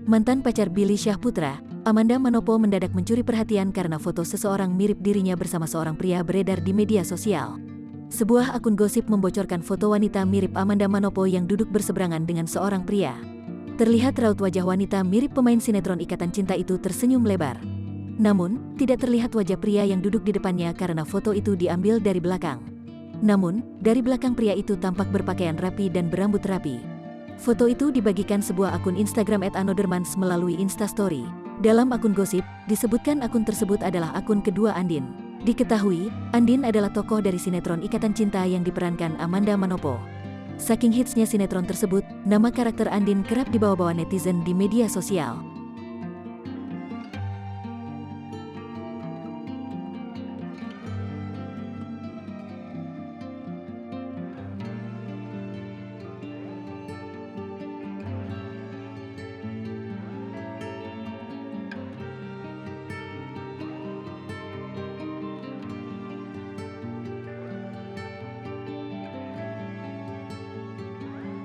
Mantan pacar Billy Syahputra, Amanda Manopo mendadak mencuri perhatian karena foto seseorang mirip dirinya bersama seorang pria beredar di media sosial. Sebuah akun gosip membocorkan foto wanita mirip Amanda Manopo yang duduk berseberangan dengan seorang pria. Terlihat raut wajah wanita mirip pemain sinetron Ikatan Cinta itu tersenyum lebar. Namun, tidak terlihat wajah pria yang duduk di depannya karena foto itu diambil dari belakang. Namun, dari belakang pria itu tampak berpakaian rapi dan berambut rapi. Foto itu dibagikan sebuah akun Instagram @anothermans melalui Instastory. Dalam akun gosip, disebutkan akun tersebut adalah akun kedua Andin. Diketahui, Andin adalah tokoh dari sinetron Ikatan Cinta yang diperankan Amanda Manopo. Saking hitsnya sinetron tersebut, nama karakter Andin kerap dibawa-bawa netizen di media sosial.